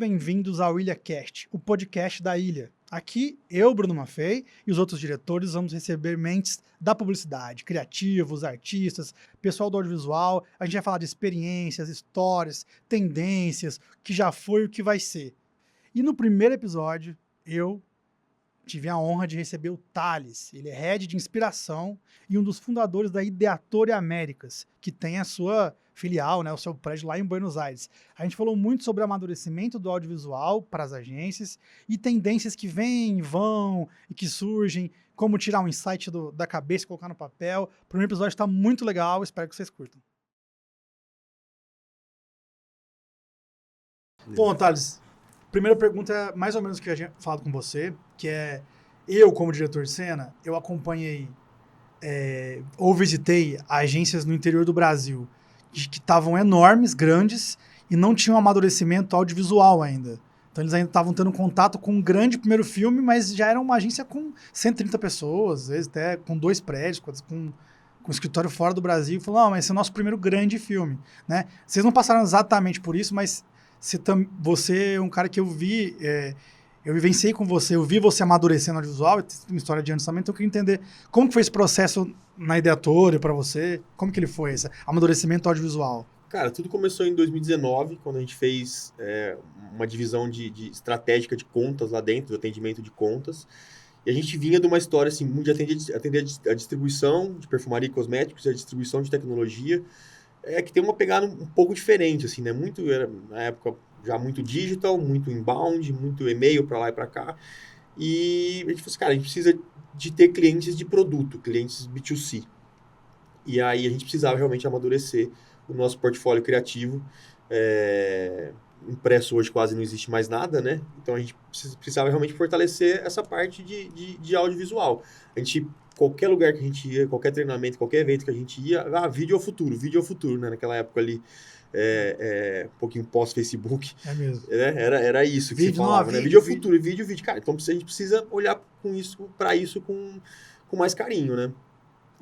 bem-vindos ao IlhaCast, o podcast da Ilha. Aqui, eu, Bruno Maffei, e os outros diretores vamos receber mentes da publicidade, criativos, artistas, pessoal do audiovisual. A gente vai falar de experiências, histórias, tendências, o que já foi e o que vai ser. E no primeiro episódio, eu tive a honra de receber o Thales. Ele é head de inspiração e um dos fundadores da Ideatore Américas, que tem a sua filial, né, o seu prédio lá em Buenos Aires. A gente falou muito sobre o amadurecimento do audiovisual para as agências e tendências que vêm, vão e que surgem, como tirar um insight da cabeça e colocar no papel. O primeiro episódio está muito legal, espero que vocês curtam. Bom, Thales, primeira pergunta é mais ou menos o que eu tinha falado com você, que é, eu como diretor de cena, eu acompanhei ou visitei agências no interior do Brasil que estavam enormes, grandes, e não tinham amadurecimento audiovisual ainda. Então eles ainda estavam tendo contato com um grande primeiro filme, mas já era uma agência com 130 pessoas, às vezes até com 2 prédios, com escritório fora do Brasil, e falou, não, mas esse é o nosso primeiro grande filme, né? Vocês não passaram exatamente por isso, mas você é um cara que eu vi, eu vivenciei com você, eu vi você amadurecendo audiovisual, uma história de anos também, então eu queria entender como que foi esse processo na Ideatore para você, como que ele foi, esse amadurecimento audiovisual? Cara, tudo começou em 2019, quando a gente fez uma divisão de estratégica de contas lá dentro, do atendimento de contas. E a gente vinha de uma história assim, de atender a distribuição de perfumaria e cosméticos e a distribuição de tecnologia, que tem uma pegada um pouco diferente, assim, né? Era, na época, já muito digital, muito inbound, muito e-mail para lá e para cá. E a gente falou assim, cara, a gente precisa de ter clientes de produto, clientes B2C. E aí a gente precisava realmente amadurecer o nosso portfólio criativo. Impresso hoje quase não existe mais nada, né? Então a gente precisava realmente fortalecer essa parte de audiovisual. Qualquer lugar que a gente ia, qualquer treinamento, qualquer evento que a gente ia, vídeo é o futuro, né? Naquela época ali, um pouquinho pós-Facebook. É mesmo. Era isso que vídeo, se falava, não, né? Vídeo é o futuro, vídeo. Cara, então a gente precisa olhar para isso com mais carinho, né?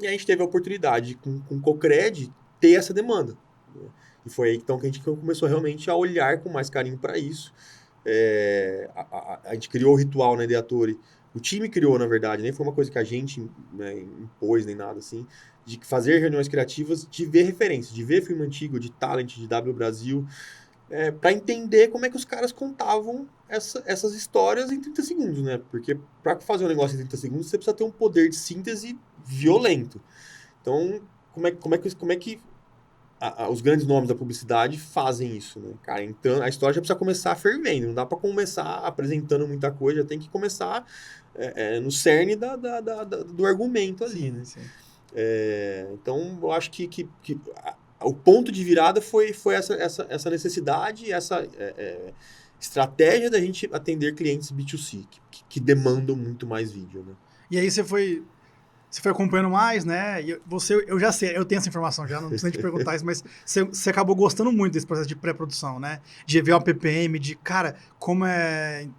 E a gente teve a oportunidade, com o Cocred, ter essa demanda. Né? E foi aí então que a gente começou realmente a olhar com mais carinho para isso. A gente criou o ritual na Ideatore. O time criou, na verdade, nem foi uma coisa que a gente, né, impôs, nem nada assim, de fazer reuniões criativas, de ver referências, de ver filme antigo, de talent, de W Brasil, para entender como é que os caras contavam essas histórias em 30 segundos, né? Porque para fazer um negócio em 30 segundos, você precisa ter um poder de síntese violento. Então, como é que os grandes nomes da publicidade fazem isso, né? Cara, então a história já precisa começar fervendo, não dá para começar apresentando muita coisa, já tem que começar no cerne do argumento ali, sim, né? sim. Então, eu acho que o ponto de virada foi essa necessidade, essa estratégia da gente atender clientes B2C, que demandam muito mais vídeo, né? E aí você foi acompanhando mais, né? E eu já sei, eu tenho essa informação já, não precisa te perguntar isso, mas você acabou gostando muito desse processo de pré-produção, né? De ver o PPM, de, como é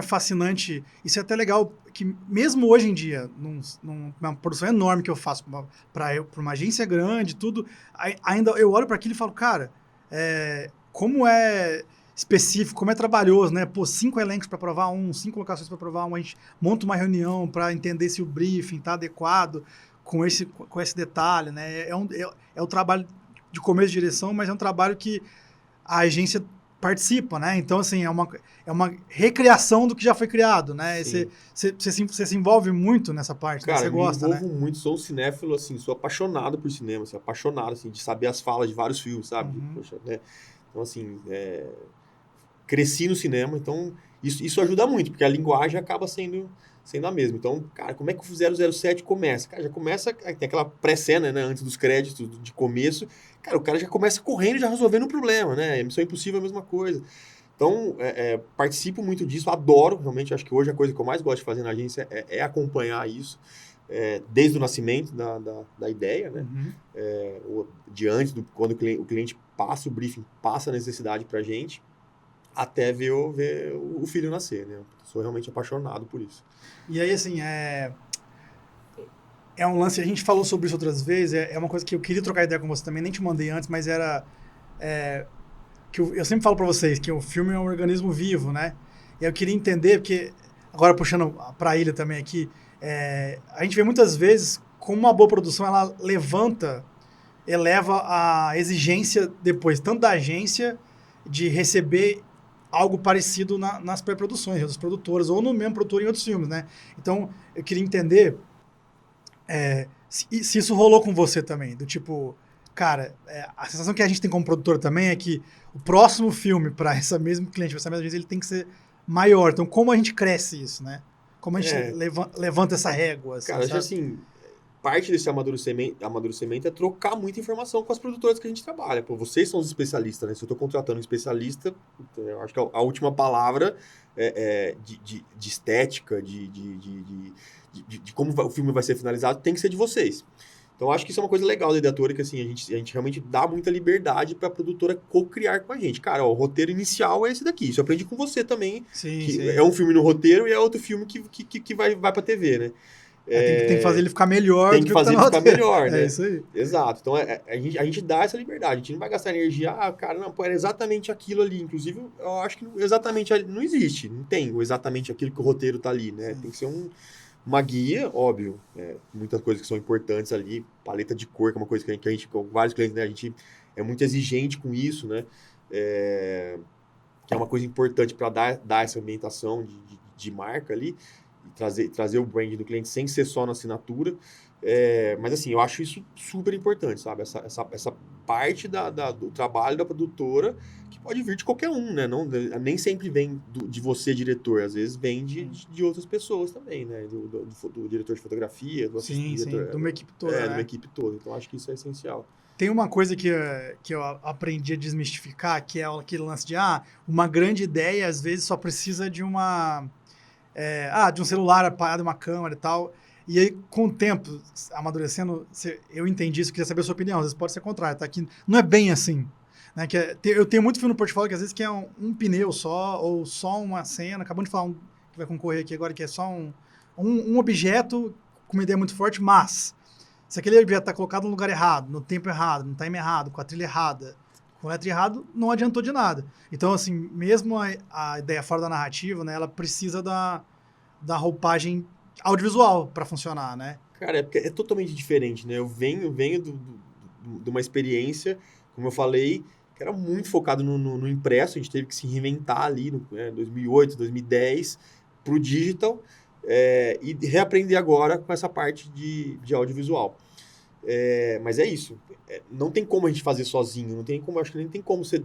fascinante. Isso é até legal, que mesmo hoje em dia, numa produção enorme que eu faço para uma agência grande, tudo, ainda eu olho para aquilo e falo, cara, como é específico, como é trabalhoso, né? Pô, 5 elencos para provar 5 locações para provar a gente monta uma reunião para entender se o briefing está adequado com esse detalhe, né? É o trabalho de começo de direção, mas é um trabalho que a agência participa, né? Então, assim, é uma recriação do que já foi criado, né? Você se envolve muito nessa parte, cara, né? Você gosta, né? Me envolvo muito, sou um cinéfilo, assim, sou apaixonado por cinema, assim, apaixonado, assim, de saber as falas de vários filmes, sabe? Uhum. Poxa, né? Então, assim, cresci no cinema, então isso ajuda muito, porque a linguagem acaba sendo a mesma. Então, cara, como é que o 007 começa? Cara, já começa, tem aquela pré-cena, né, antes dos créditos de começo, cara, o cara já começa correndo, já resolvendo o problema, né? Missão Impossível é a mesma coisa. Então, participo muito disso, adoro, realmente, acho que hoje a coisa que eu mais gosto de fazer na agência é acompanhar isso, desde o nascimento da ideia, né? De antes, quando o cliente passa o briefing, passa a necessidade pra gente, até ver o filho nascer, né? Sou realmente apaixonado por isso. E aí, assim, é um lance, a gente falou sobre isso outras vezes, é uma coisa que eu queria trocar ideia com você também, nem te mandei antes, mas era eu sempre falo para vocês que o filme é um organismo vivo, né? E eu queria entender, porque, agora puxando para a Ilha também aqui, a gente vê muitas vezes como uma boa produção, ela eleva a exigência depois, tanto da agência de receber algo parecido nas pré-produções, das produtoras, ou no mesmo produtor em outros filmes, né? Então, eu queria entender se isso rolou com você também, do tipo, cara, a sensação que a gente tem como produtor também é que o próximo filme para essa mesmo cliente, para essa mesma agência, ele tem que ser maior. Então, como a gente cresce isso, né? Como a gente levanta essa régua, assim, cara, acho assim, parte desse amadurecimento é trocar muita informação com as produtoras que a gente trabalha. Pô, vocês são os especialistas, né? Se eu estou contratando um especialista, eu acho que a última palavra de estética, de como o filme vai ser finalizado, tem que ser de vocês. Então, acho que isso é uma coisa legal da Editora, que assim, a gente realmente dá muita liberdade para a produtora co-criar com a gente. Cara, ó, o roteiro inicial é esse daqui. Isso eu aprendi com você também. Sim. É um filme no roteiro e é outro filme que vai para a TV, né? Tem que fazer ele ficar melhor. Tem que fazer ele ficar melhor, né? É isso aí. Exato. Então, a gente dá essa liberdade. A gente não vai gastar energia. Cara, não, pô, era exatamente aquilo ali. Inclusive, eu acho que exatamente não existe. Não tem exatamente aquilo que o roteiro tá ali, né? Sim. Tem que ser uma guia, óbvio. Muitas coisas que são importantes ali. Paleta de cor, que é uma coisa que a gente, com vários clientes, né? A gente é muito exigente com isso, né? Que é uma coisa importante para dar essa ambientação de marca ali. Trazer o brand do cliente sem ser só na assinatura. Mas, assim, eu acho isso super importante, sabe? Essa parte do trabalho da produtora, que pode vir de qualquer um, né? Nem sempre vem de você, diretor. Às vezes vem de outras pessoas também, né? Do diretor de fotografia, do assistente. Sim, de uma equipe toda, né? De uma equipe toda. Então, acho que isso é essencial. Tem uma coisa que eu aprendi a desmistificar, que é aquele lance de, uma grande ideia, às vezes, só precisa de de um celular apagado, uma câmera e tal. E aí, com o tempo, amadurecendo, eu entendi isso, queria saber a sua opinião. Às vezes pode ser contrário, tá? Que não é bem assim. Né? Eu tenho muito filme no portfólio que às vezes que é um pneu só, ou só uma cena. Acabamos de falar que vai concorrer aqui agora, que é só um objeto com uma ideia muito forte, mas se aquele objeto está colocado no lugar errado, no tempo errado, no time errado, com a trilha errada, com a letra errado, não adiantou de nada. Então, assim, mesmo a ideia fora da narrativa, né, ela precisa da roupagem audiovisual para funcionar, né? Cara, porque é totalmente diferente, né? Eu venho de uma experiência, como eu falei, que era muito focado no impresso. A gente teve que se reinventar ali no 2008, 2010 para o digital e reaprender agora com essa parte de audiovisual. Mas é isso. Não tem como a gente fazer sozinho. Não tem como, acho que nem tem como você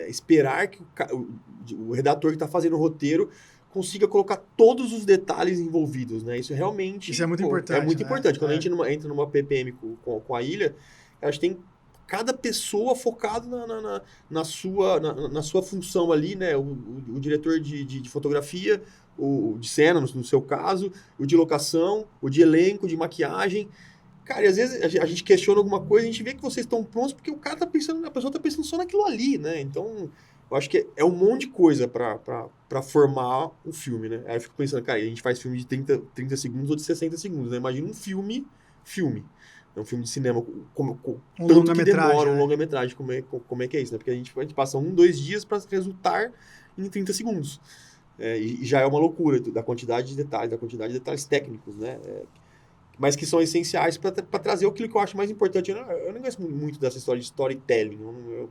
esperar que o redator que está fazendo o roteiro consiga colocar todos os detalhes envolvidos, né? Isso realmente... Isso é muito importante, É muito importante. Quando a gente entra numa PPM com a Ilha, a gente tem cada pessoa focado na sua função ali, né? O diretor de fotografia, o de cena, no seu caso, o de locação, o de elenco, de maquiagem. Cara, e às vezes a gente questiona alguma coisa, a gente vê que vocês estão prontos porque a pessoa tá pensando só naquilo ali, né? Então... Eu acho que é um monte de coisa para formar um filme, né? Aí eu fico pensando, cara, a gente faz filme de 30 segundos ou de 60 segundos, né? Imagina um filme. É um filme de cinema, tanto que demora, um longa-metragem, como é que é isso, né? Porque a gente passa 2 dias para resultar em 30 segundos. E já é uma loucura da quantidade de detalhes técnicos, né? Mas que são essenciais para trazer aquilo que eu acho mais importante. Eu não gosto muito dessa história de storytelling.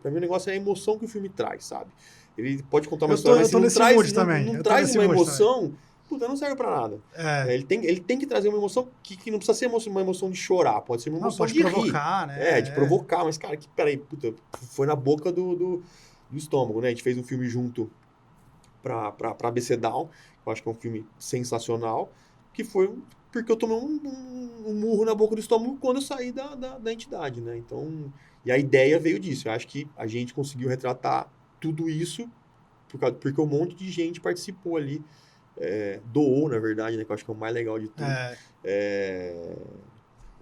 Para mim, o negócio é a emoção que o filme traz, sabe? Ele pode contar uma história, mas se não traz uma emoção, puta, não serve para nada. Ele tem que trazer uma emoção que não precisa ser uma emoção de chorar, pode ser uma emoção de provocar, rir. né? De provocar, mas, cara, peraí, puta, foi na boca do estômago, né? A gente fez um filme junto para ABC Down, que eu acho que é um filme sensacional, que foi porque eu tomei um murro na boca do estômago quando eu saí da entidade, né? Então, e a ideia veio disso. Eu acho que a gente conseguiu retratar tudo isso porque um monte de gente participou ali, doou, na verdade, né? Que eu acho que é o mais legal de tudo,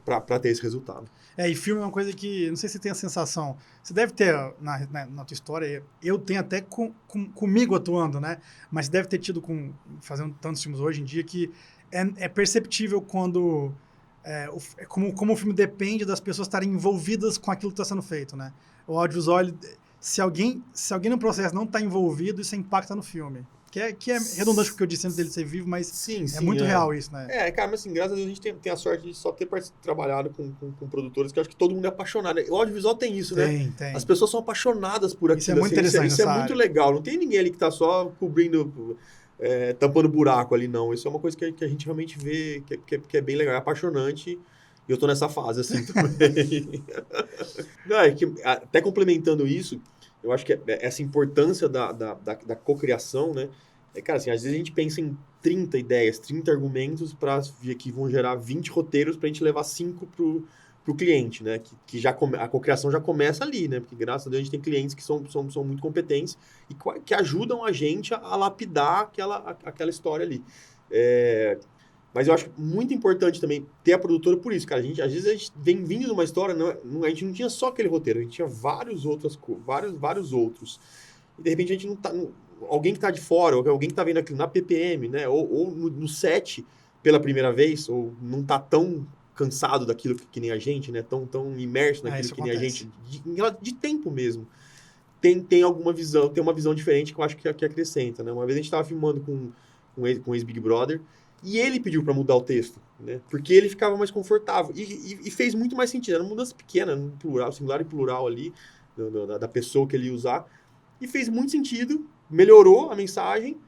para ter esse resultado. E filme é uma coisa que, não sei se você tem a sensação, você deve ter na tua história, eu tenho até comigo atuando, né? Mas deve ter tido fazendo tantos filmes hoje em dia que é perceptível quando como o filme depende das pessoas estarem envolvidas com aquilo que está sendo feito, né? O audiovisual se alguém no processo não tá envolvido, isso impacta no filme. Que é redundante porque eu disse antes dele ser vivo, mas Sim, é muito real isso, né? Cara, mas assim, graças a Deus a gente tem a sorte de só ter trabalhado com produtores, que eu acho que todo mundo é apaixonado. O audiovisual tem isso, né? Tem. As pessoas são apaixonadas por aquilo. Isso é muito interessante Isso é nessa muito área. legal. Não tem ninguém ali que tá só cobrindo, tampando buraco ali, não. Isso é uma coisa que a gente realmente vê que é bem legal, é apaixonante. E eu tô nessa fase, assim, também. Não, até complementando isso, eu acho que essa importância da cocriação, né? Cara, assim, às vezes a gente pensa em 30 ideias, 30 argumentos que vão gerar 20 roteiros para a gente levar 5 pro cliente, né? Que a cocriação já começa ali, né? Porque graças a Deus a gente tem clientes que são muito competentes e que ajudam a gente a lapidar aquela história ali. Mas eu acho muito importante também ter a produtora por isso, cara. Às vezes a gente vem vindo de uma história, a gente não tinha só aquele roteiro, a gente tinha vários outros. E de repente a gente não tá. Alguém que está de fora, ou alguém que está vendo aquilo na PPM, né? Ou no set pela primeira vez, ou não está tão cansado daquilo que nem a gente, né? Tão imerso naquilo que nem a gente, de tempo mesmo. Tem alguma visão, tem uma visão diferente que eu acho que acrescenta, né? Uma vez a gente estava filmando com o ex-Big Brother, e ele pediu para mudar o texto, né? Porque ele ficava mais confortável. E fez muito mais sentido. Era uma mudança pequena, no plural, singular e plural ali, da pessoa que ele ia usar. E fez muito sentido, melhorou a mensagem,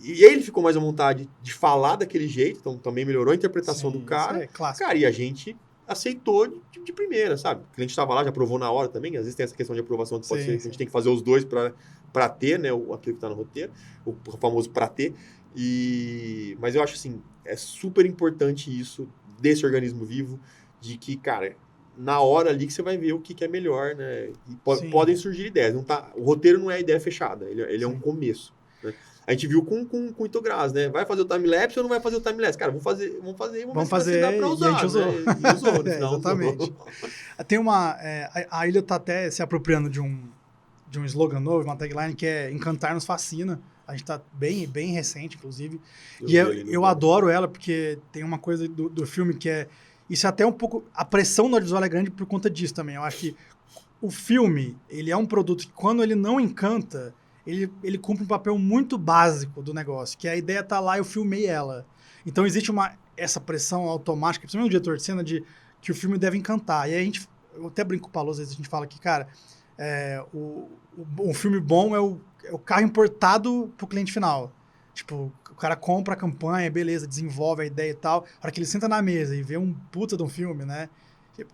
e ele ficou mais à vontade de falar daquele jeito, então também melhorou a interpretação do cara. Isso é clássico. Cara, e a gente aceitou de primeira, sabe? O cliente estava lá, já aprovou na hora também, às vezes tem essa questão de aprovação que pode ser, a gente tem que fazer os dois para ter, né, aquilo que está no roteiro, o famoso para ter. Mas eu acho assim, é super importante isso desse organismo vivo, de que, cara, na hora ali que você vai ver o que é melhor, né? E podem surgir ideias. O roteiro não é a ideia fechada, ele é um começo. Né? A gente viu com o Itograz, né? Vai fazer o time-lapse ou não vai fazer o time-lapse? Cara, vamos fazer, vamos fazer, dá pra usar, e a gente usou. Né? E usou, no final exatamente. Tem a Ilha tá até se apropriando de um slogan novo, uma tagline que é Encantar nos fascina. A gente tá bem recente, inclusive. Eu adoro ela, porque tem uma coisa do filme que é... Isso é até um pouco... A pressão no audiovisual é grande por conta disso também. Eu acho que o filme, ele é um produto que, quando ele não encanta, ele cumpre um papel muito básico do negócio, que a ideia tá lá e eu filmei ela. Então existe essa pressão automática, principalmente no diretor de cena, de que o filme deve encantar. E aí eu até brinco com o Paulo, às vezes a gente fala que, cara, um filme bom é o carro importado pro cliente final. Tipo, o cara compra a campanha, beleza, desenvolve a ideia e tal. A hora que ele senta na mesa e vê um puta de um filme, né?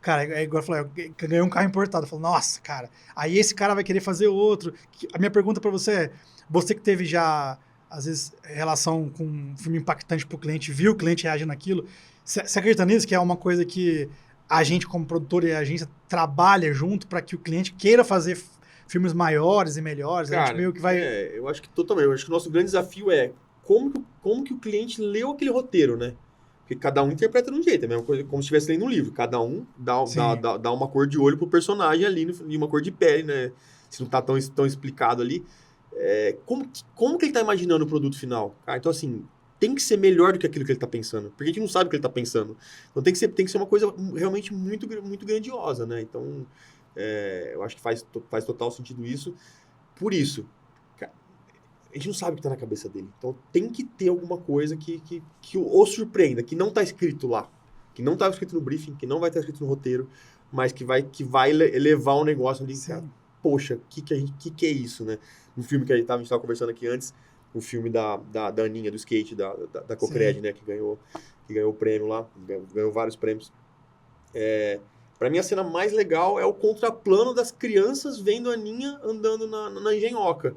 Cara, é igual eu falei, ganhou um carro importado. Eu falo, nossa, cara, aí esse cara vai querer fazer outro. A minha pergunta pra você é, você que teve já, às vezes, relação com um filme impactante pro cliente, viu o cliente reagir naquilo, você acredita nisso? Que é uma coisa que a gente, como produtor e agência, trabalha junto para que o cliente queira fazer filmes maiores e melhores? Cara, a gente meio que vai... eu acho que totalmente. Eu acho que o nosso grande desafio é como que o cliente leu aquele roteiro, né? Porque cada um interpreta de um jeito, é a mesma coisa, como se estivesse lendo um livro. Cada um dá uma cor de olho pro personagem ali, e uma cor de pele, né? Se não tá tão explicado ali. Como que ele tá imaginando o produto final? Cara, então, assim, tem que ser melhor do que aquilo que ele tá pensando. Porque a gente não sabe o que ele tá pensando. Então, tem que ser uma coisa realmente muito, muito grandiosa, né? Então, eu acho que faz total sentido isso. Por isso, a gente não sabe o que está na cabeça dele. Então tem que ter alguma coisa que o surpreenda, que não está escrito lá, que não estava escrito no briefing, que não vai estar escrito no roteiro, mas que vai levar um negócio ali. Cara, poxa, o que é isso, né? Um filme que a gente estava conversando aqui antes, o filme da Aninha, do skate, da Cocred, né? Que ganhou o prêmio lá, ganhou vários prêmios. Para mim, a cena mais legal é o contraplano das crianças vendo a Aninha andando na engenhoca.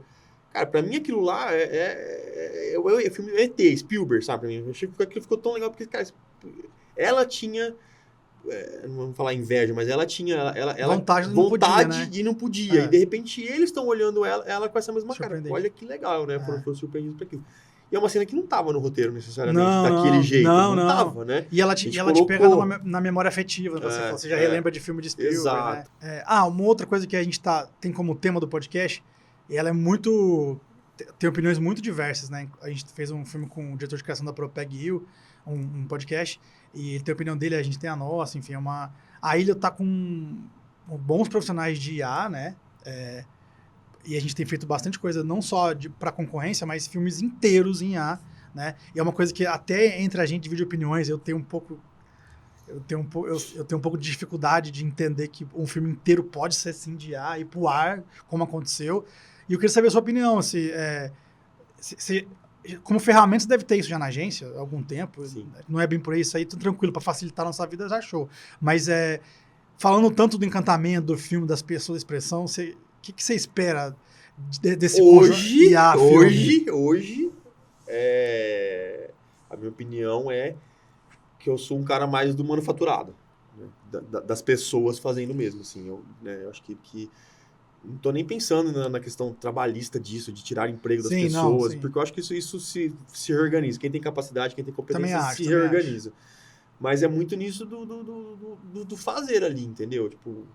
Cara, pra mim aquilo lá é filme ET, Spielberg, sabe? Pra mim, eu achei que aquilo ficou tão legal porque, cara, ela tinha, não vamos falar inveja, mas ela tinha ela vontade e não podia. E de repente eles estão olhando ela com essa mesma cara. Olha que legal, né? Foram surpreendidos por aquilo. E é uma cena que não tava no roteiro necessariamente, daquele jeito. Não tava, né? E ela te pega na memória afetiva. Você já relembra de filme de Spielberg, exato. Né? Uma outra coisa que a gente tem como tema do podcast, e ela tem opiniões muito diversas, né? A gente fez um filme com o diretor de criação da Propeg Hill, um podcast, e ele tem a opinião dele, a gente tem a nossa, enfim, a Ilha tá com bons profissionais de IA, né? E a gente tem feito bastante coisa, não só para concorrência, mas filmes inteiros em IA, né? E é uma coisa que até entre a gente divide opiniões, eu tenho um pouco de dificuldade de entender que um filme inteiro pode ser assim de IA e pro ar, como aconteceu. E eu queria saber a sua opinião, como ferramenta você deve ter isso já na agência há algum tempo. Sim. Não é bem por aí, isso aí, tudo tranquilo, para facilitar a nossa vida, já show. Mas falando tanto do encantamento do filme, das pessoas, da expressão, o que você espera desse hoje, filme? Hoje, a minha opinião é que eu sou um cara mais do manufaturado, né? Das pessoas fazendo mesmo, assim. Eu acho que não tô nem pensando na questão trabalhista disso, de tirar emprego das pessoas, porque eu acho que isso se reorganiza. Quem tem capacidade, quem tem competência, se reorganiza. Mas é muito nisso do fazer ali, entendeu? Tipo,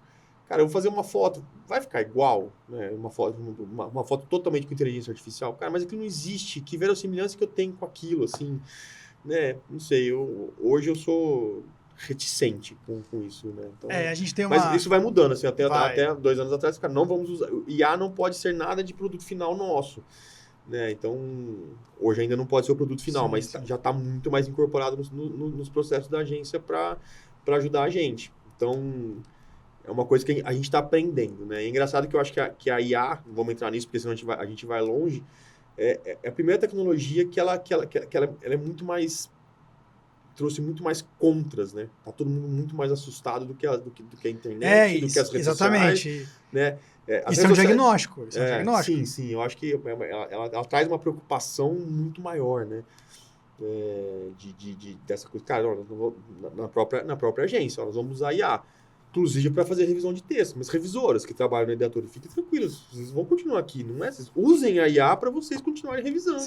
cara, eu vou fazer uma foto, vai ficar igual, né? Uma foto totalmente com inteligência artificial. Cara, mas aquilo não existe. Que verossimilhança que eu tenho com aquilo, assim, né? Não sei, hoje eu sou reticente com isso, né? Então, a gente tem mas isso vai mudando, assim, até 2 anos atrás, cara, não vamos usar, IA não pode ser nada de produto final nosso, né? Então, hoje ainda não pode ser o produto final, mas já está muito mais incorporado nos processos da agência para ajudar a gente. Então, é uma coisa que a gente está aprendendo, né? É engraçado que eu acho que a IA, não vamos entrar nisso, porque senão a gente vai longe, é a primeira tecnologia que ela é muito mais... trouxe muito mais contras, né? Tá todo mundo muito mais assustado do que a internet, do que as redes sociais. Né? Isso é um diagnóstico. Sim. Eu acho que ela traz uma preocupação muito maior, né? Dessa coisa. Cara, na própria agência, nós vamos usar IA. Inclusive para fazer revisão de texto. Mas revisoras que trabalham na Editora, fiquem tranquilos. Vocês vão continuar aqui. Não é? Vocês usem a IA para vocês continuarem revisando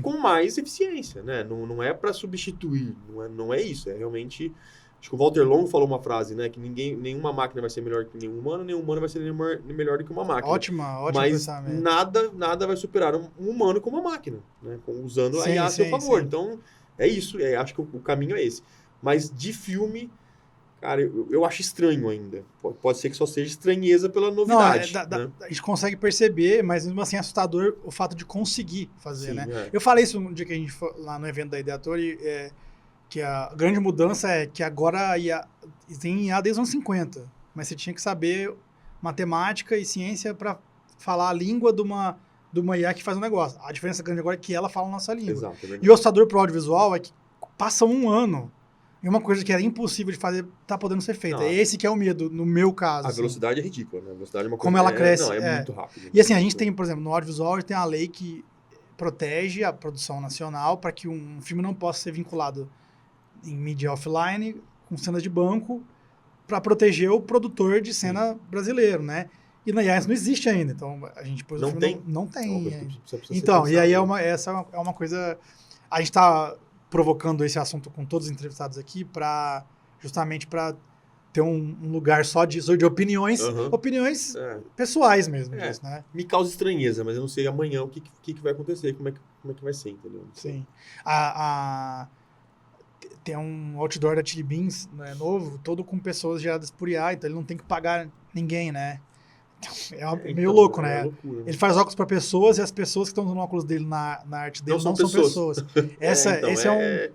com mais eficiência. Né? Não é para substituir. Não é isso. É realmente... Acho que o Walter Longo falou uma frase, né? Que nenhuma máquina vai ser melhor que nenhum humano vai ser melhor do que uma máquina. Ótimo mas nada vai superar um humano com uma máquina. Né? Usando a IA a seu favor. Então, é isso. Acho que o caminho é esse. Mas de filme... Cara, eu acho estranho ainda. Pode ser que só seja estranheza pela novidade. Né? A gente consegue perceber, mas mesmo assim é assustador o fato de conseguir fazer, Sim, né? Eu falei isso um dia que a gente foi lá no evento da Ideator, que a grande mudança é que agora tem IA desde os anos 50, mas você tinha que saber matemática e ciência para falar a língua de uma IA que faz um negócio. A diferença grande agora é que ela fala a nossa língua. Exato, e o assustador pro audiovisual é que passa um ano e uma coisa que era impossível de fazer tá podendo ser feita. É esse que é o medo, no meu caso. A velocidade é ridícula, né? A velocidade é uma coisa... Como ela cresce. É muito rápido. E assim, a gente tem, por exemplo, no audiovisual, tem a lei que protege a produção nacional para que um filme não possa ser vinculado em mídia offline, com cenas de banco, para proteger o produtor de cena brasileiro, né? E na IA isso não existe ainda. Então, a gente pôs o filme... Não tem. Então, e aí essa é uma coisa... A gente está provocando esse assunto com todos os entrevistados aqui justamente para ter um lugar só de opiniões, opiniões pessoais mesmo disso, né? Me causa estranheza, mas eu não sei amanhã o que vai acontecer, como é que vai ser, entendeu? Sim. Tem um outdoor da Chili Beans, né, novo, todo com pessoas geradas por IA, então ele não tem que pagar ninguém, né? Meio louco, né? Loucura, né? Ele faz óculos para pessoas e as pessoas que estão usando óculos dele na arte dele não são pessoas. Esse é um...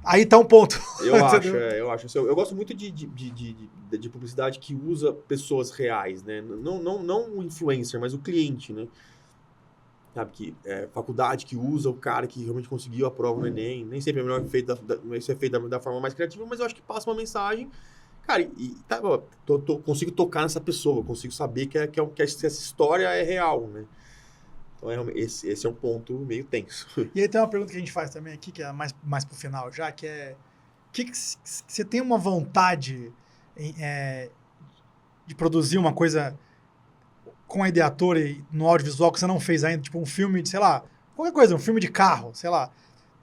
Aí tá um ponto. Eu acho. Eu gosto muito de publicidade que usa pessoas reais, né? Não o influencer, mas o cliente, né? Sabe, que faculdade que usa o cara que realmente conseguiu a prova no Enem. Nem sempre é melhor feito isso é feito da forma mais criativa, mas eu acho que passa uma mensagem. Cara, consigo tocar nessa pessoa, consigo saber que essa história é real, né? Então, esse é um ponto meio tenso. E aí tem uma pergunta que a gente faz também aqui, que é mais pro final já, que é... que você tem uma vontade de produzir uma coisa com a Ideator e no audiovisual que você não fez ainda? Tipo um filme de, sei lá, qualquer coisa, um filme de carro, sei lá.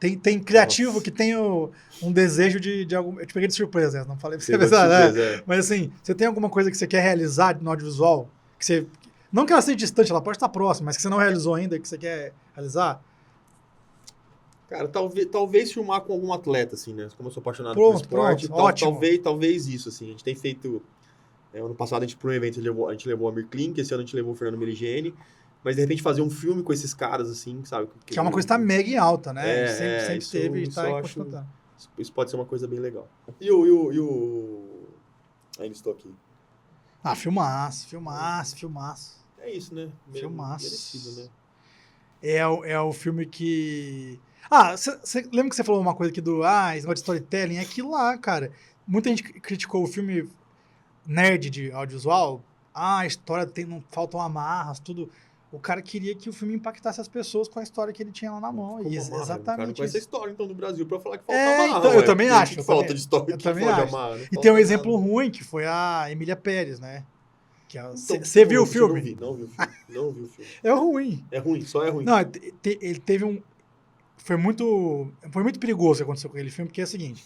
Tem criativo que tem um desejo de algum... Eu te peguei de surpresa, né? Não falei pra você pensar, né? Mas assim, você tem alguma coisa que você quer realizar no audiovisual? Que você... Não que ela seja distante, ela pode estar próxima, mas que você não realizou ainda, que você quer realizar? Cara, talvez filmar com algum atleta, assim, né? Como eu sou apaixonado por esporte, ótimo. Talvez isso, assim. A gente tem feito Ano passado, a gente, para um evento, a gente levou o Amir Klink, esse ano a gente levou o Fernando Meligeni, mas de repente fazer um filme com esses caras, assim, sabe? Que é uma coisa que tá mega em alta, né? Sempre isso, teve e isso tá eu aí acho, continuando. isso pode ser uma coisa bem legal. Ainda estou aqui. Ah, filmaço. É isso, né? Filmaço. Merecido, né? É o filme que... Ah, você lembra que você falou uma coisa aqui esse negócio de storytelling? É aquilo lá, cara. Muita gente criticou o filme nerd de audiovisual. A história não faltam amarras, tudo. O cara queria que o filme impactasse as pessoas com a história que ele tinha lá na mão. E O cara não exatamente conhece a isso. história, então, do Brasil pra falar que falta amarra. Então, eu também acho. Que falta de história, Eu que também falta de acho. amarra. E tem um exemplo ruim, que foi a Emília Pérez, né? Você viu o filme? Não vi o filme. É ruim. É ruim, só é ruim. Não, ele teve um... Foi muito perigoso o que aconteceu com aquele filme, porque é o seguinte,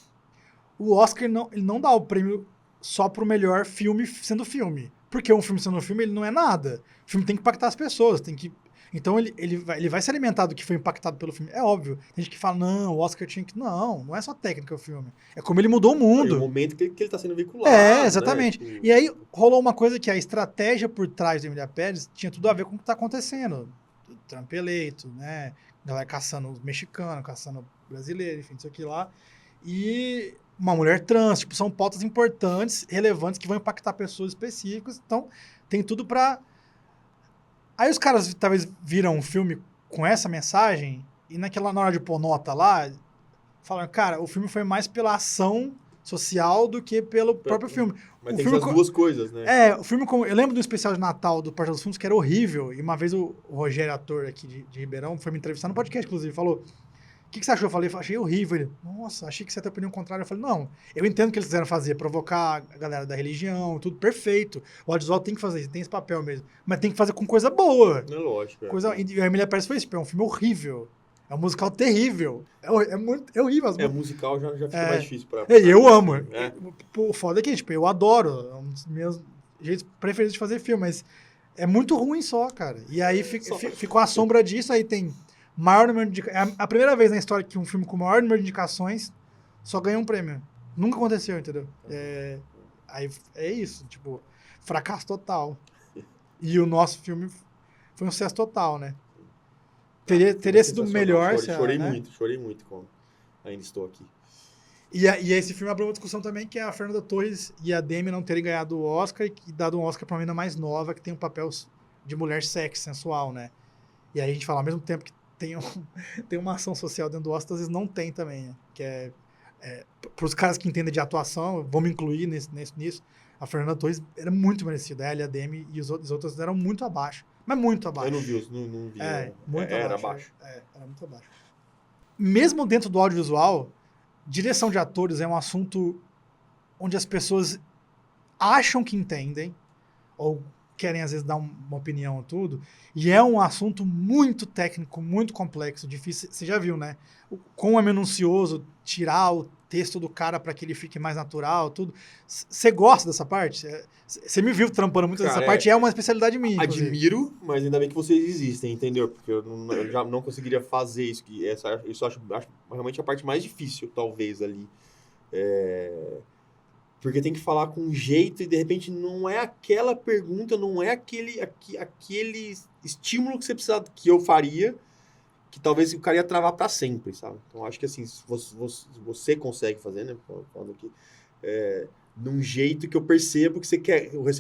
o Oscar ele não dá o prêmio só pro melhor filme sendo filme. Porque um filme sendo filme, ele não é nada. O filme tem que impactar as pessoas, tem que... Então ele vai se alimentar do que foi impactado pelo filme. É óbvio. Tem gente que fala, não, o Oscar tinha que... Não é só técnica o filme. É como ele mudou o mundo. É o momento que ele tá sendo veiculado. Exatamente. Né? E aí rolou uma coisa que a estratégia por trás do Emília Pérez tinha tudo a ver com o que tá acontecendo. O Trump eleito, né? Galera caçando os mexicanos, caçando brasileiros, enfim, isso aqui lá. E uma mulher trans, tipo, são pautas importantes, relevantes, que vão impactar pessoas específicas. Então, tem tudo pra... Aí os caras talvez viram um filme com essa mensagem e na hora de pôr nota lá, falaram, cara, o filme foi mais pela ação social do que pelo próprio filme. Mas tem essas duas coisas, né? O filme, eu lembro do especial de Natal do Porta dos Fundos, que era horrível, e uma vez o Rogério, ator aqui de Ribeirão, foi me entrevistar no podcast, inclusive, falou, o que você achou? Eu falei, achei horrível. Ele, nossa, achei que você ia ter opinião contrária. Eu falei, não, eu entendo o que eles quiseram fazer, provocar a galera da religião, tudo perfeito. O audiovisual tem que fazer isso, tem esse papel mesmo. Mas tem que fazer com coisa boa. É lógico. E a Emília Pérez foi isso, é um filme horrível. É um musical terrível. É horrível. Musical já fica mais difícil pra... Eu amo. O foda é que, tipo, eu adoro. É um dos meus jeitos preferidos de fazer filme, mas é muito ruim só, cara. E aí ficou a sombra disso, aí tem maior número de... É a primeira vez na história que um filme com maior número de indicações só ganha um prêmio. Nunca aconteceu, entendeu? Aí é isso, tipo, fracasso total. E o nosso filme foi um sucesso total, né? Teria sido melhor... Chorei muito quando ainda estou aqui. E esse filme abriu uma discussão também, que é a Fernanda Torres e a Demi não terem ganhado o Oscar e dado um Oscar pra uma menina mais nova, que tem um papel de mulher sexy, sensual, né? E aí a gente fala, ao mesmo tempo que tem uma ação social dentro do Oscar, às vezes não tem também, né? Que pros caras que entendem de atuação, vamos incluir nisso, a Fernanda Torres era muito merecida, ela e a Demi e os outros eram muito abaixo. Mas muito abaixo. Eu não vi. Muito era abaixo. Era muito abaixo. Mesmo dentro do audiovisual, direção de atores é um assunto onde as pessoas acham que entendem, ou querem, às vezes, dar uma opinião ou tudo, e é um assunto muito técnico, muito complexo, difícil. Você já viu, né? Como é minucioso tirar o texto do cara para que ele fique mais natural, tudo. Você gosta dessa parte? Você me viu trampando muito nessa parte, é uma especialidade minha. Admiro, mas ainda bem que vocês existem, entendeu? Porque eu já não conseguiria fazer isso. Isso acho realmente a parte mais difícil, talvez, ali. Porque tem que falar com um jeito e, de repente, não é aquela pergunta, não é aquele estímulo que você precisa, que eu faria, que talvez o cara ia travar para sempre, sabe? Então, acho que, assim, se você consegue fazer, né? Falando aqui, de um jeito que eu percebo que você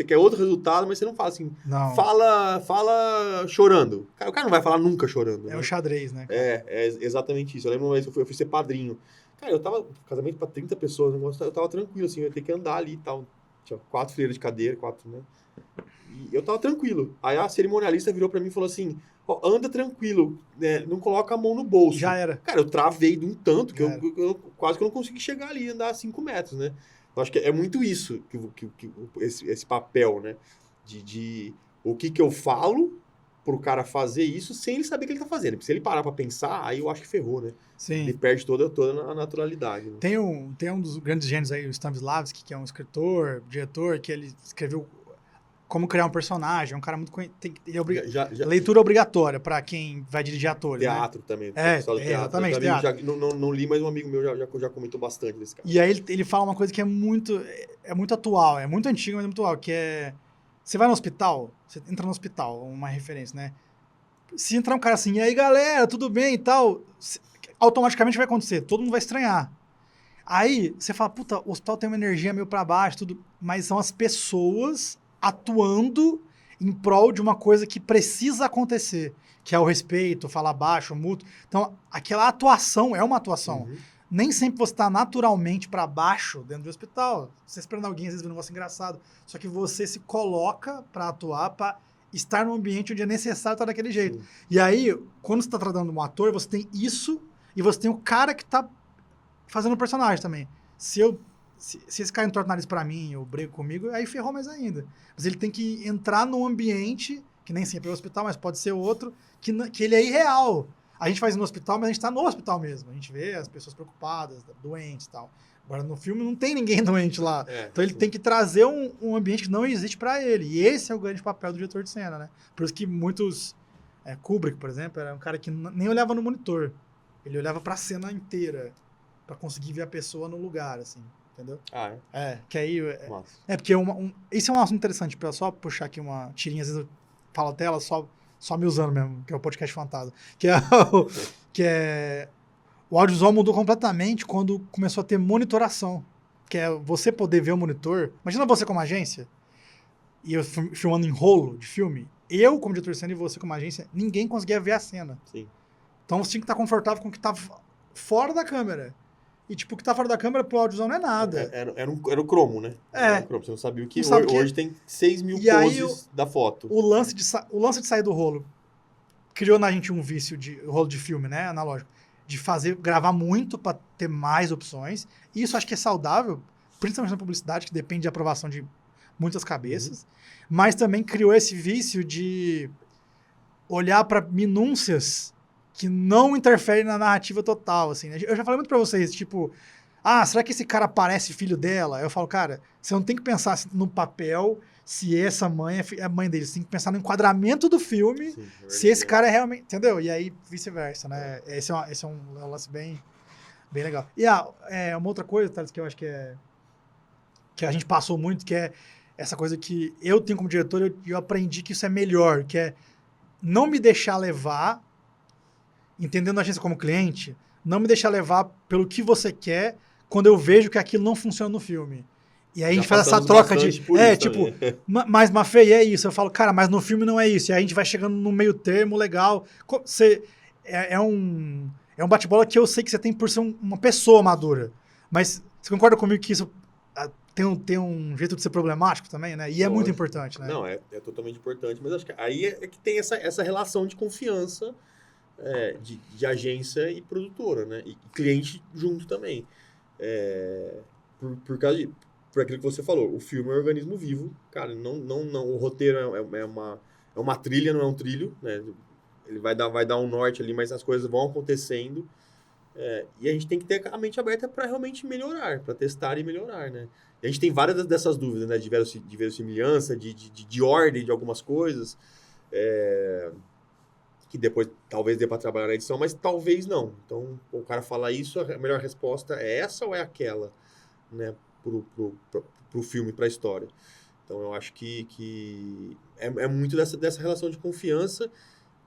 quer outro resultado, mas você não fala assim, não. Fala chorando. O cara não vai falar nunca chorando. É o xadrez, né? É exatamente isso. Eu lembro uma vez que eu fui ser padrinho. Cara, eu tava casamento pra 30 pessoas, eu tava tranquilo, assim, eu ia ter que andar ali e tal. Tinha 4 fileiras de cadeira, 4, né? E eu tava tranquilo. Aí a cerimonialista virou pra mim e falou assim, anda tranquilo, né? Não coloca a mão no bolso. Já era. Cara, eu travei de um tanto que eu quase que eu não consegui chegar ali e andar 5 metros, né? Eu acho que é muito isso, esse papel, né? De o que eu falo pro cara fazer isso sem ele saber o que ele tá fazendo. Porque se ele parar pra pensar, aí eu acho que ferrou, né? Sim. Ele perde toda a naturalidade. Né? Tem um dos grandes gênios aí, o Stanislavski, que é um escritor, diretor, que ele escreveu como criar um personagem, é um cara muito... Já, leitura obrigatória para quem vai dirigir atores, teatro, né? também. Exatamente, eu também teatro. não li, mas um amigo meu já comentou bastante desse cara. E aí ele fala uma coisa que é muito atual, é muito antiga, mas é muito atual, que é... Você vai no hospital, você entra no hospital, uma referência, né? Se entrar um cara assim, e aí galera, tudo bem e tal, automaticamente vai acontecer, todo mundo vai estranhar. Aí você fala, puta, o hospital tem uma energia meio pra baixo, tudo, mas são as pessoas atuando em prol de uma coisa que precisa acontecer, que é o respeito, falar baixo, mútuo. Então, aquela atuação é uma atuação. Uhum. Nem sempre você está naturalmente para baixo dentro do hospital. Você esperando alguém, às vezes, vê um negócio engraçado. Só que você se coloca para atuar, para estar num ambiente onde é necessário estar daquele jeito. Sim. E aí, quando você está tratando um ator, você tem isso e você tem o cara que está fazendo o personagem também. Se esse cara entorta o nariz pra mim, ou briga comigo, aí ferrou mais ainda. Mas ele tem que entrar num ambiente, que nem sempre é o hospital, mas pode ser outro, que ele é irreal. A gente faz no hospital, mas a gente tá no hospital mesmo. A gente vê as pessoas preocupadas, doentes e tal. Agora, no filme não tem ninguém doente lá. Então ele tem que trazer um ambiente que não existe pra ele. E esse é o grande papel do diretor de cena, né? Por isso que muitos... Kubrick, por exemplo, era um cara que nem olhava no monitor. Ele olhava pra cena inteira, pra conseguir ver a pessoa no lugar, assim, entendeu? Ah, é? Que aí... Nossa. Porque esse é um assunto interessante, pra só puxar aqui uma tirinha, às vezes eu falo tela só me usando mesmo, que é o podcast fantasma. Que é o audiovisual mudou completamente quando começou a ter monitoração, que é você poder ver o monitor. Imagina você como agência, e eu filmando em rolo de filme, eu como diretor de cena e você como agência, ninguém conseguia ver a cena. Sim. Então você tinha que estar confortável com o que estava fora da câmera. E, tipo, o que tá fora da câmera pro audiovisual não é nada. Era o cromo, né? Era o cromo. Você não sabia o que hoje tem 6 mil poses da foto. O lance de sair do rolo criou na gente um vício de rolo de filme, né? Analógico. De gravar muito pra ter mais opções. E isso acho que é saudável, principalmente na publicidade, que depende de aprovação de muitas cabeças. Mas também criou esse vício de olhar pra minúcias que não interfere na narrativa total, assim, né? Eu já falei muito pra vocês, tipo, será que esse cara parece filho dela? Eu falo, cara, você não tem que pensar no papel se essa mãe é a mãe dele, você tem que pensar no enquadramento do filme, sim, se esse cara é realmente, entendeu? E aí, vice-versa, né? Esse é um lance bem, bem legal. E uma outra coisa, Thales, que eu acho que a gente passou muito, que é essa coisa que eu tenho como diretor, eu aprendi que isso é melhor, que é não me deixar levar, entendendo a agência como cliente, não me deixar levar pelo que você quer quando eu vejo que aquilo não funciona no filme. E aí a gente faz essa troca de... mas Mafei, é isso. Eu falo, cara, mas no filme não é isso. E aí a gente vai chegando no meio termo legal. É um bate-bola que eu sei que você tem por ser uma pessoa madura. Mas você concorda comigo que isso tem um jeito de ser problemático também, né? E é muito importante, né? Não, é totalmente importante. Mas acho que aí é que tem essa relação de confiança de agência e produtora, né? E cliente junto também. Por aquilo que você falou, o filme é um organismo vivo, cara, não, o roteiro é uma trilha, não é um trilho, né? Ele vai dar um norte ali, mas as coisas vão acontecendo, e a gente tem que ter a mente aberta para realmente melhorar, para testar e melhorar, né? E a gente tem várias dessas dúvidas, né? De verossimilhança, de ordem de algumas coisas, que depois talvez dê para trabalhar na edição, mas talvez não. Então, o cara fala isso, a melhor resposta é essa ou é aquela, né? Pro filme, pra história. Então, eu acho que é muito dessa relação de confiança,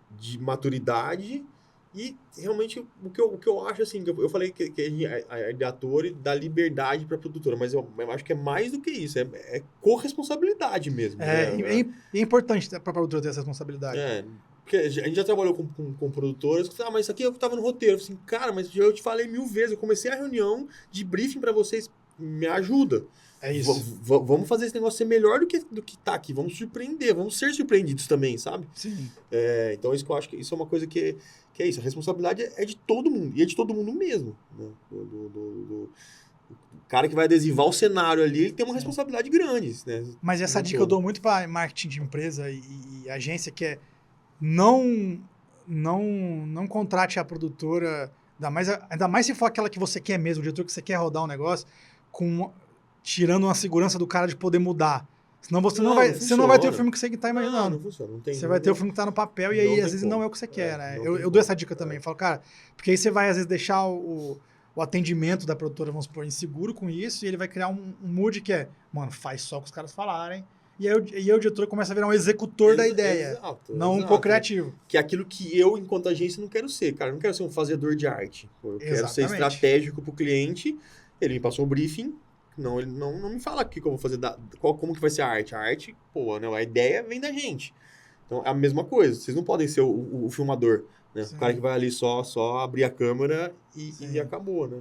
de maturidade e realmente o que eu acho, assim, eu falei que a de ator dá liberdade pra produtora, mas eu acho que é mais do que isso, é corresponsabilidade mesmo. É importante pra produtora ter essa responsabilidade. Porque a gente já trabalhou com produtoras que mas isso aqui eu tava no roteiro. Eu falei assim, cara, mas eu te falei 1000 vezes, eu comecei a reunião de briefing pra vocês, me ajuda. É isso. Vamos fazer esse negócio ser melhor do que tá aqui, vamos surpreender, vamos ser surpreendidos também, sabe? Sim. Então isso que eu acho que isso é uma coisa que é isso, a responsabilidade é de todo mundo, e é de todo mundo mesmo, né? O cara que vai adesivar o cenário ali, ele tem uma responsabilidade grande, né? Mas essa dica eu dou muito para marketing de empresa e agência, que é não contrate a produtora, ainda mais se for aquela que você quer mesmo, o diretor que você quer rodar um negócio, tirando uma segurança do cara de poder mudar. Senão você Não, não vai, não você não vai ter o funciona. filme que você tá imaginando. Não funciona. Não tem, Você vai ter o filme que tá no papel e aí, não às tem vezes, como. não é o que você quer, né? não Eu tem dou como. essa dica também. Eu falo, cara, porque aí você vai, às vezes, deixar o atendimento da produtora, vamos supor, inseguro com isso, e ele vai criar um mood que é, mano, faz só o que os caras falarem. E aí o diretor começa a virar um executor da ideia, Exato, não um exato. co-criativo. Que é aquilo que eu, enquanto agência, não quero ser, cara. Eu não quero ser um fazedor de arte. Eu quero ser Exatamente. estratégico pro cliente. Ele me passou o briefing. Não, ele não me fala o que eu vou fazer, como que vai ser a arte. A arte, pô, né, a ideia vem da gente. Então, é a mesma coisa. Vocês não podem ser o filmador, né? O cara que vai ali só abrir a câmera e acabou, né?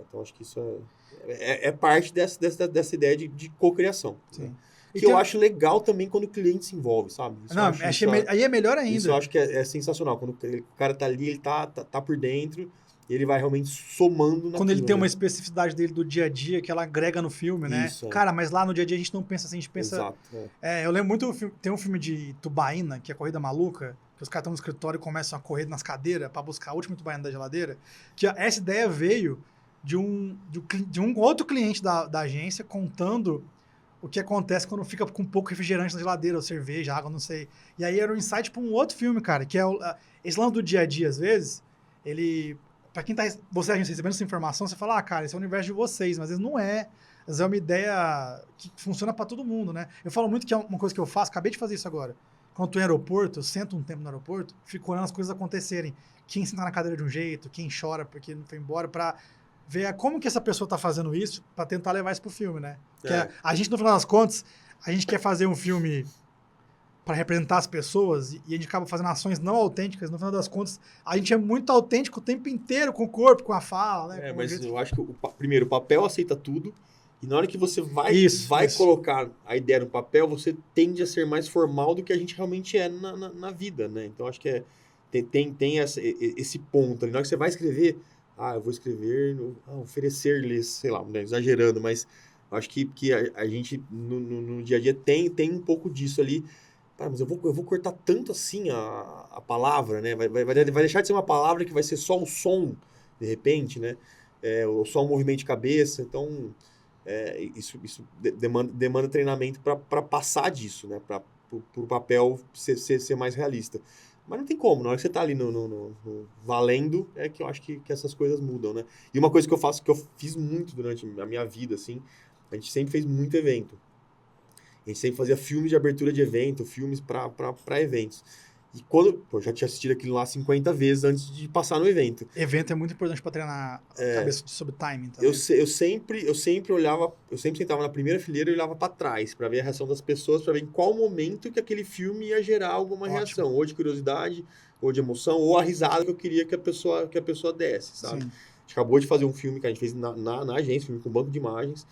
Então, acho que isso é parte dessa ideia de cocriação. Né? Que eu acho legal também quando o cliente se envolve, sabe? Aí é melhor ainda. Isso eu acho que é sensacional. Quando o cara tá ali, ele tá por dentro e ele vai realmente somando naquilo. Quando ele tem uma especificidade dele do dia a dia que ela agrega no filme, né? Isso, Cara, mas lá no dia a dia a gente não pensa assim, a gente pensa... Exato. eu lembro muito, tem um filme de Tubaína, que é Corrida Maluca, que os caras estão no escritório e começam a correr nas cadeiras pra buscar a última Tubaína da geladeira, que essa ideia veio de um outro cliente da agência contando o que acontece quando fica com pouco refrigerante na geladeira, ou cerveja, água, não sei. E aí era um insight pra um outro filme, cara, que é esse lance do dia a dia, às vezes, ele... Pra quem tá... Você, agência, recebendo essa informação, você fala, cara, esse é o universo de vocês, mas às vezes não é. Às vezes é uma ideia que funciona pra todo mundo, né? Eu falo muito que é uma coisa que eu faço, acabei de fazer isso agora. Quando eu tô em aeroporto, eu sento um tempo no aeroporto, fico olhando as coisas acontecerem. Quem senta na cadeira de um jeito, quem chora porque não foi embora, pra ver como que essa pessoa tá fazendo isso, pra tentar levar isso pro filme, né? Porque a gente, no final das contas, a gente quer fazer um filme para representar as pessoas e a gente acaba fazendo ações não autênticas. No final das contas, a gente é muito autêntico o tempo inteiro com o corpo, com a fala, né? Mas eu acho que, primeiro, o papel aceita tudo e na hora que você vai colocar a ideia no papel, você tende a ser mais formal do que a gente realmente é na vida, né? Então, acho que tem esse ponto ali. Na hora que você vai escrever, eu vou escrever, oferecer-lhes, sei lá, exagerando, mas acho que a gente, no dia a dia, tem um pouco disso ali. Mas eu vou cortar tanto assim a palavra, né? Vai deixar de ser uma palavra que vai ser só um som, de repente, né? Ou só um movimento de cabeça. Então, isso demanda treinamento para passar disso, né? Para o papel ser mais realista. Mas não tem como, na hora que você está ali no valendo, é que eu acho que essas coisas mudam, né? E uma coisa que eu fiz muito durante a minha vida, assim, a gente sempre fez muito evento. A gente sempre fazia filmes de abertura de evento, filmes para eventos. E quando... eu já tinha assistido aquilo lá 50 vezes antes de passar no evento. Evento é muito importante para treinar a cabeça sobre timing também. Eu sempre olhava... Eu sempre sentava na primeira fileira e olhava para trás, para ver a reação das pessoas, para ver em qual momento que aquele filme ia gerar alguma reação. Ou de curiosidade, ou de emoção, ou a risada que eu queria que a pessoa desse, sabe? Sim. A gente acabou de fazer um filme que a gente fez na agência, filme com banco de imagens,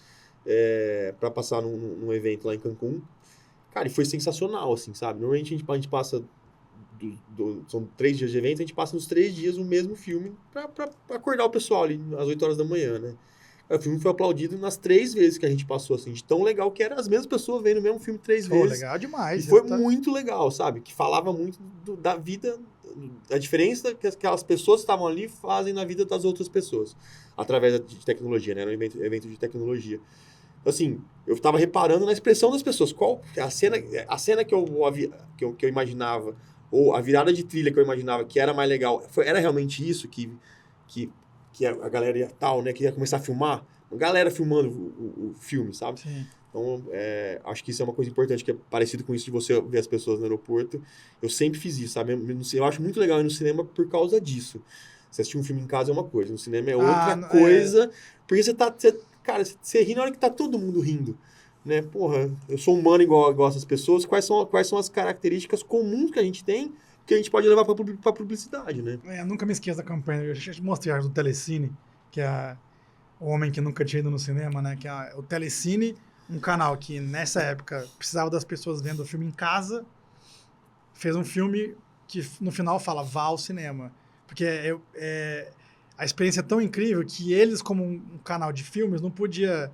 para passar num evento lá em Cancún. Cara, e foi sensacional, assim, sabe? Normalmente a gente passa... são 3 dias de evento, a gente passa nos 3 dias o mesmo filme pra acordar o pessoal ali às 8 horas da manhã, né? O filme foi aplaudido nas 3 vezes que a gente passou, assim, de tão legal que era as mesmas pessoas vendo o mesmo filme 3 vezes. Legal demais. E foi muito legal, sabe? Que falava muito da vida, da diferença que aquelas pessoas que estavam ali fazem na vida das outras pessoas, através de tecnologia, né? Era um evento de tecnologia. Assim, eu estava reparando na expressão das pessoas. Qual a cena que eu imaginava, ou a virada de trilha que eu imaginava que era mais legal, era realmente isso que a galera ia tal, né? Que ia começar a filmar. A galera filmando o filme, sabe? Sim. Então, acho que isso é uma coisa importante, que é parecido com isso de você ver as pessoas no aeroporto. Eu sempre fiz isso, sabe? Eu acho muito legal ir no cinema por causa disso. Você assistir um filme em casa é uma coisa, no cinema é outra coisa. Porque cara, você ri na hora que tá todo mundo rindo, né? Porra, eu sou humano igual essas pessoas. Quais são as características comuns que a gente tem que a gente pode levar pra publicidade, né? Eu nunca me esqueço da campanha. Eu já te mostrei a do Telecine, que é o homem que nunca tinha ido no cinema, né? Que é o Telecine, um canal que nessa época precisava das pessoas vendo o filme em casa, fez um filme que no final fala, vá ao cinema. Porque a experiência é tão incrível que eles, como um canal de filmes, não podia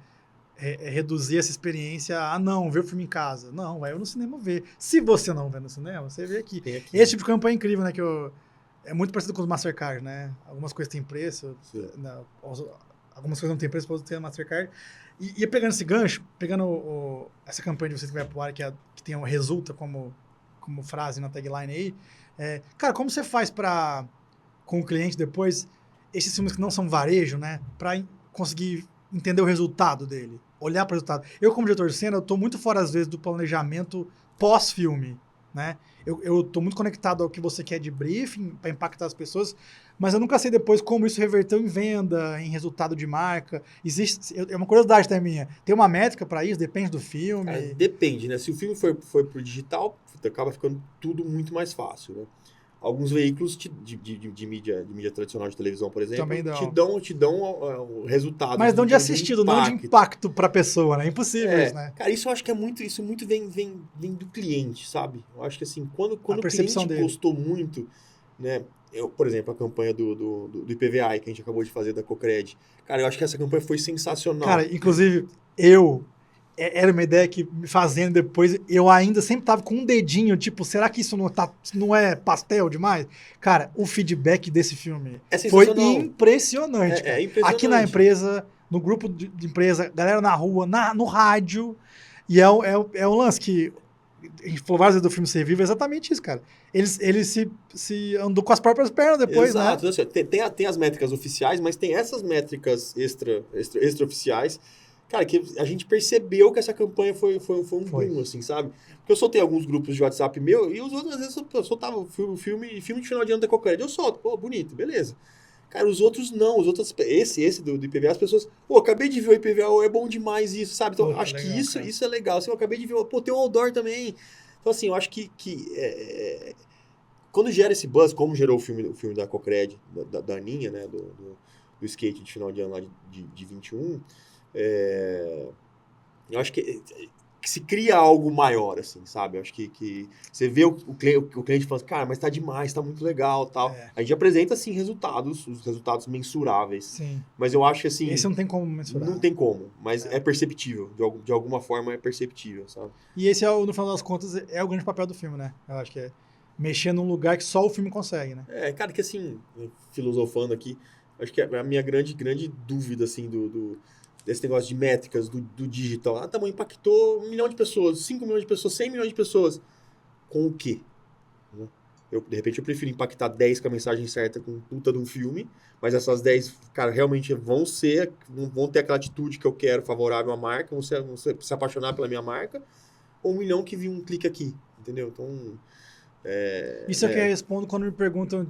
reduzir essa experiência a não, ver o filme em casa. Não, vai eu no cinema ver. Se você não vê no cinema, você vê aqui. Esse tipo de campanha é incrível, né? É muito parecido com os Mastercard, né? Algumas coisas têm preço, né, algumas coisas não tem preço, outras tem a Mastercard. E pegando esse gancho, pegando essa campanha de vocês que vai pro ar, que tem o resulta como frase na tagline aí, cara, como você faz com o cliente depois, esses filmes que não são varejo, né, para conseguir entender o resultado dele, olhar para o resultado. Eu, como diretor de cena, eu tô muito fora, às vezes, do planejamento pós-filme, né? Eu tô muito conectado ao que você quer de briefing para impactar as pessoas, mas eu nunca sei depois como isso reverteu em venda, em resultado de marca. É uma curiosidade até minha. Tem uma métrica para isso? Depende do filme? Depende, né? Se o filme foi pro digital, acaba ficando tudo muito mais fácil, né? Alguns veículos de mídia tradicional de televisão, por exemplo, Também te dão o resultado. Mas dão de assistido, não de impacto para a pessoa, né? É impossível isso, né? Cara, isso eu acho que isso muito vem do cliente, sabe? Eu acho que assim, quando o cliente dele gostou muito, né? Por exemplo, a campanha do IPVA que a gente acabou de fazer da Cocred. Cara, eu acho que essa campanha foi sensacional. Cara, inclusive, era uma ideia que, me fazendo depois, eu ainda sempre tava com um dedinho, tipo, será que isso não é pastel demais? Cara, o feedback desse filme foi impressionante, cara. Impressionante. Aqui na empresa, no grupo de empresa, galera na rua, no rádio, e é um lance que a gente falou várias vezes do filme Ser Vivo, é exatamente isso, cara. Ele se andou com as próprias pernas depois, exato, né? Exato. Tem as métricas oficiais, mas tem essas métricas extra-oficiais. Cara, que a gente percebeu que essa campanha foi um boom, assim, sabe? Porque eu soltei alguns grupos de WhatsApp meu e os outros, às vezes, eu soltava o filme de final de ano da Cocred. Eu solto, pô, bonito, beleza. Cara, os outros não. Os outros, esse do IPVA, as pessoas, pô, acabei de ver o IPVA, é bom demais isso, sabe? Então, acho que isso é legal. Assim, eu acabei de ver, pô, tem o outdoor também. Então, assim, eu acho que quando gera esse buzz, como gerou o filme da Cocred, da Aninha, né, do skate de final de ano lá de 21, eu acho que se cria algo maior, assim, sabe? Eu acho que você vê o cliente falando, cara, mas tá demais, tá muito legal, tal. A gente apresenta, assim, os resultados mensuráveis. Sim. Mas eu acho que, assim... Esse não tem como mensurar. Não tem como, mas é perceptível. De alguma forma é perceptível, sabe? E esse, no final das contas, é o grande papel do filme, né? Eu acho que é mexer num lugar que só o filme consegue, né? Cara, que assim, filosofando aqui, acho que a minha grande dúvida, assim, desse negócio de métricas do digital. Ah, tá bom, impactou 1 milhão de pessoas, 5 milhões de pessoas, 100 milhões de pessoas. Com o quê? De repente, eu prefiro impactar 10 com a mensagem certa com puta de um filme, mas essas 10, cara, realmente vão ter aquela atitude que eu quero, favorável à marca, vão se apaixonar pela minha marca, ou 1 milhão que viu um clique aqui, entendeu? Então... Isso é o que eu respondo quando me perguntam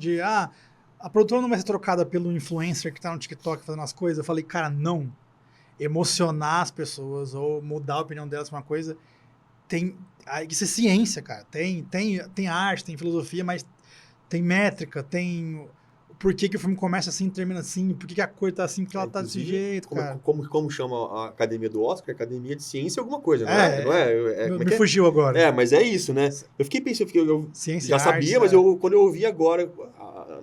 a produtora não vai ser trocada pelo influencer que tá no TikTok fazendo as coisas. Eu falei, cara, não. Emocionar as pessoas ou mudar a opinião delas pra uma coisa, isso é ciência, cara. Tem arte, tem filosofia, mas tem métrica, tem por que o filme começa assim e termina assim, por que a cor tá assim, porque ela tá desse jeito, cara. Como chama a academia do Oscar? Academia de Ciência alguma coisa, não é? Me fugiu agora. Mas é isso, né? Eu fiquei pensando, eu ciência, já sabia, mas quando eu ouvi agora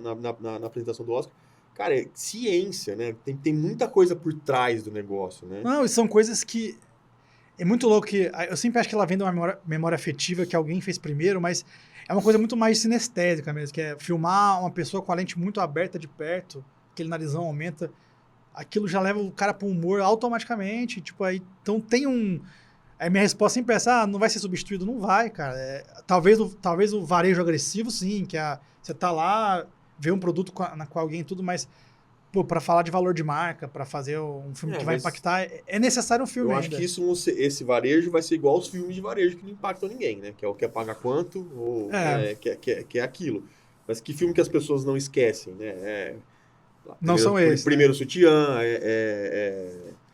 na apresentação do Oscar, cara, é ciência, né? Tem muita coisa por trás do negócio, né? Não, e são coisas que... É muito louco que... Eu sempre acho que ela vem de uma memória afetiva que alguém fez primeiro, mas é uma coisa muito mais sinestésica mesmo, que é filmar uma pessoa com a lente muito aberta de perto, aquele narizão aumenta, aquilo já leva o cara para um humor automaticamente, tipo, aí... Então tem Aí minha resposta sempre é essa, não vai ser substituído? Não vai, cara. Talvez o varejo agressivo, sim, que você tá lá, vê um produto com alguém e tudo, mas... Pô, pra falar de valor de marca, pra fazer um filme que vai impactar, é necessário um filme ainda. Eu acho que esse varejo vai ser igual aos filmes de varejo que não impactam ninguém, né? Que é o que é pagar quanto, ou que é aquilo. Mas que filme que as pessoas não esquecem, né? Não são esses. Primeiro Sutiã,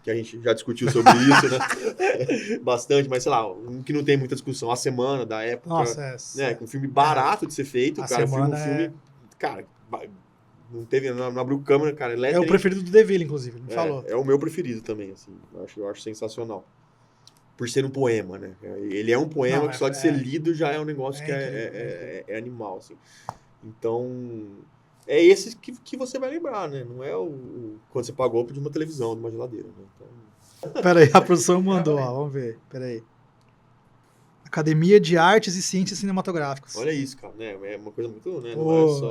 que a gente já discutiu sobre isso, né? Bastante, mas sei lá, um que não tem muita discussão, A Semana, da época. Nossa, né? Um filme barato de ser feito, A cara. Semana filme, cara... Não teve, não abriu câmera, cara. É o preferido do Deville, inclusive, me falou. É o meu preferido também, assim. Eu acho sensacional. Por ser um poema, né? Ele é um poema que só de ser lido já é um negócio que é animal, assim. Então, é esse que você vai lembrar, né? Não é quando você pagou de uma televisão, de uma geladeira, né? Então... Peraí, a produção mandou, vamos ver. Peraí. Academia de Artes e Ciências Cinematográficas. Olha isso, cara, né? É uma coisa muito, né? Pô,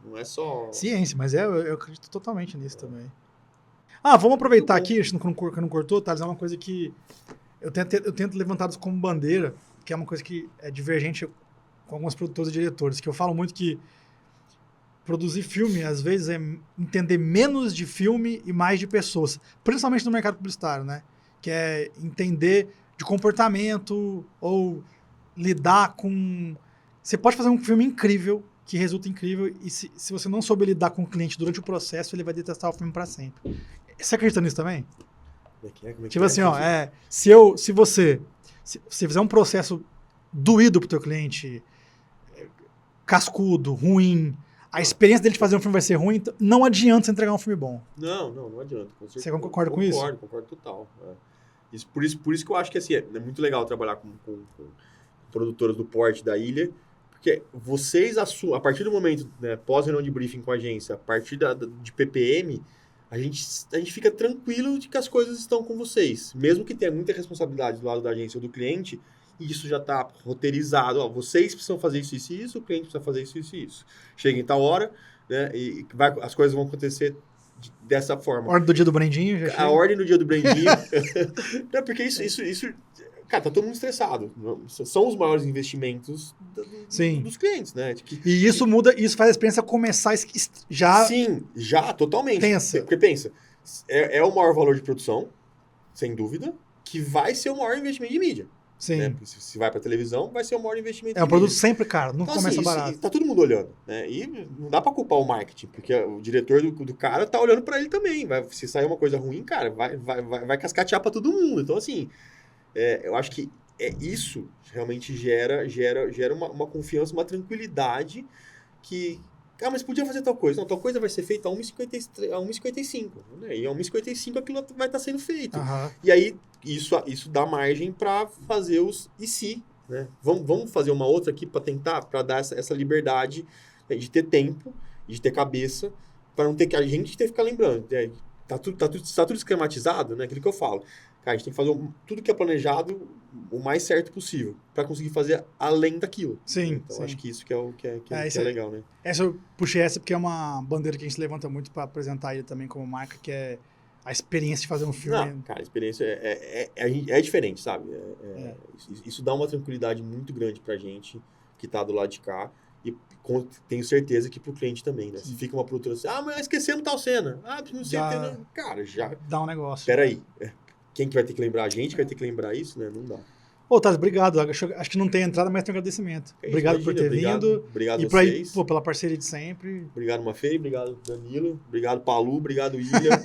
não é só... Ciência, mas eu acredito totalmente nisso também. Vamos aproveitar aqui, acho que não cortou, Thales, é uma coisa que eu tento levantar isso como bandeira, que é uma coisa que é divergente com alguns produtores e diretores, que eu falo muito que produzir filme, às vezes, é entender menos de filme e mais de pessoas, principalmente no mercado publicitário, né? Que é entender de comportamento ou lidar com... Você pode fazer um filme incrível, que resulta incrível, e se você não souber lidar com o cliente durante o processo, ele vai detestar o filme para sempre. Você acredita nisso também? Tipo assim, se você fizer um processo doído pro teu cliente, cascudo, ruim, a experiência dele de fazer um filme vai ser ruim, então não adianta você entregar um filme bom. Não adianta. Com certeza. Você concorda com isso? Concordo total. Por isso que eu acho que assim, é muito legal trabalhar com produtoras do porte da ilha, porque vocês assumem, a partir do momento, né, pós-reunião de briefing com a agência, a partir de PPM, a gente fica tranquilo de que as coisas estão com vocês. Mesmo que tenha muita responsabilidade do lado da agência ou do cliente, e isso já está roteirizado. Vocês precisam fazer isso e isso, o cliente precisa fazer isso e isso. Chega em tal hora, né, e as coisas vão acontecer dessa forma. A ordem do dia do Brandinho? Já a ordem do dia do Brandinho. Não, porque isso... Cara, tá todo mundo estressado. São os maiores investimentos dos clientes, né? E isso muda, isso faz a experiência começar já... Sim, já, totalmente. Pensa. Porque pensa, é o maior valor de produção, sem dúvida, que vai ser o maior investimento de mídia. Sim. Né? Se vai pra televisão, vai ser o maior investimento de mídia. É um produto mídia. sempre caro, não começa barato. Tá todo mundo olhando, né? E não dá pra culpar o marketing, porque o diretor do cara tá olhando pra ele também. Se sair uma coisa ruim, cara, vai cascatear pra todo mundo. Então, assim... eu acho que isso realmente gera uma confiança, uma tranquilidade que... mas podia fazer tal coisa. Não, tal coisa vai ser feita a 1h55. Né? E a 1h55 aquilo vai estar sendo feito. Uhum. E aí, isso dá margem para fazer os e se. Né? Vamos fazer uma outra aqui para tentar, para dar essa liberdade, né, de ter tempo, de ter cabeça, para não ter que a gente ter que ficar lembrando. Tá tudo esquematizado, né? Aquilo que eu falo. Cara, a gente tem que fazer tudo que é planejado o mais certo possível para conseguir fazer além daquilo. Sim, então, sim. acho que isso que é legal, né? Eu puxei essa porque é uma bandeira que a gente levanta muito para apresentar ele também como marca, que é a experiência de fazer um filme. Não, cara, a experiência é diferente, sabe? Isso dá uma tranquilidade muito grande pra gente que tá do lado de cá. E tenho certeza que pro cliente também, né? Sim. Se fica uma produtora assim, mas esquecemos tal cena. Não sei. Cara, já... Dá um negócio. Peraí. Quem que vai ter que lembrar? A gente vai ter que lembrar isso, né? Não dá. Thales, obrigado. Acho que não tem entrada, mas tem um agradecimento. Obrigado por ter vindo. Obrigado a vocês. Pela parceria de sempre. Obrigado, Mafei. Obrigado, Danilo. Obrigado, Palu. Obrigado, Ilha.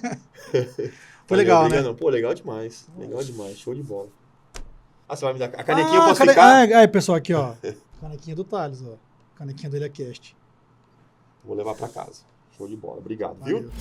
Foi legal, né? Não. Pô, legal demais. Legal demais. Show de bola. Você vai me dar a canequinha, eu posso ficar? Aí, pessoal, aqui, ó. Canequinha do Thales, ó. Canequinha do IlhaCast. Vou levar pra casa. Show de bola. Obrigado, Valeu. Viu?